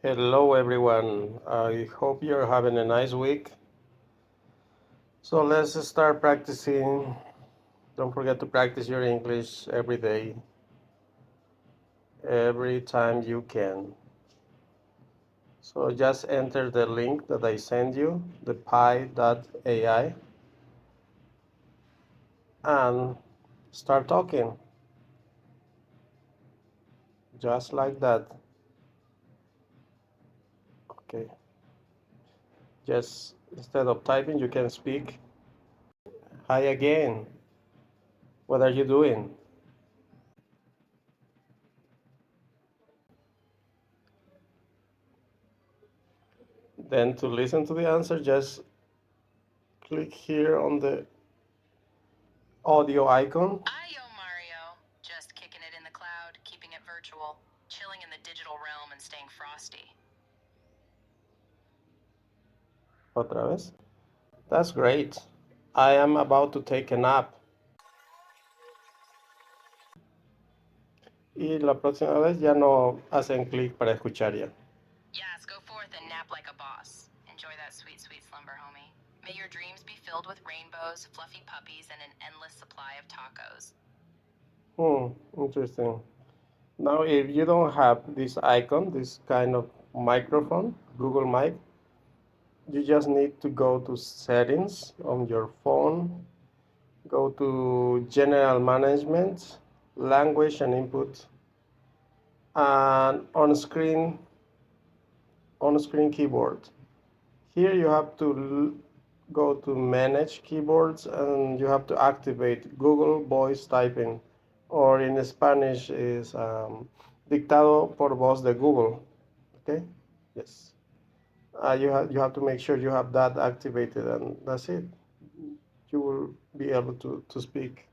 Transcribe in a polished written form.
Hello, everyone. I hope you're having a nice week. So let's start practicing. Don't forget to practice your English every day, every time you can. So just enter the link that I send you, the pi.ai, and start talking, just like that. Okay. Just instead of typing, you can speak. Hi again. What are you doing? Then to listen to the answer, just click here on the audio icon. Ayo, Mario. Just kicking it in the cloud, keeping it virtual, chilling in the digital realm and staying frosty. Otra vez. That's great. I am about to take a nap. Y la próxima vez ya no hacen clic para escuchar ya. Yes, go forth and nap like a boss. Enjoy that sweet, sweet slumber, homie. May your dreams be filled with rainbows, fluffy puppies, and an endless supply of tacos. Interesting. Now, if you don't have this icon, this kind of microphone, Google Mic, you just need to go to settings on your phone, go to general management, language and input, and on-screen keyboard. Here you have to go to manage keyboards and you have to activate Google voice typing, or in Spanish is dictado por voz de Google. Okay, yes. You have to make sure you have that activated, and that's it. You will be able to speak.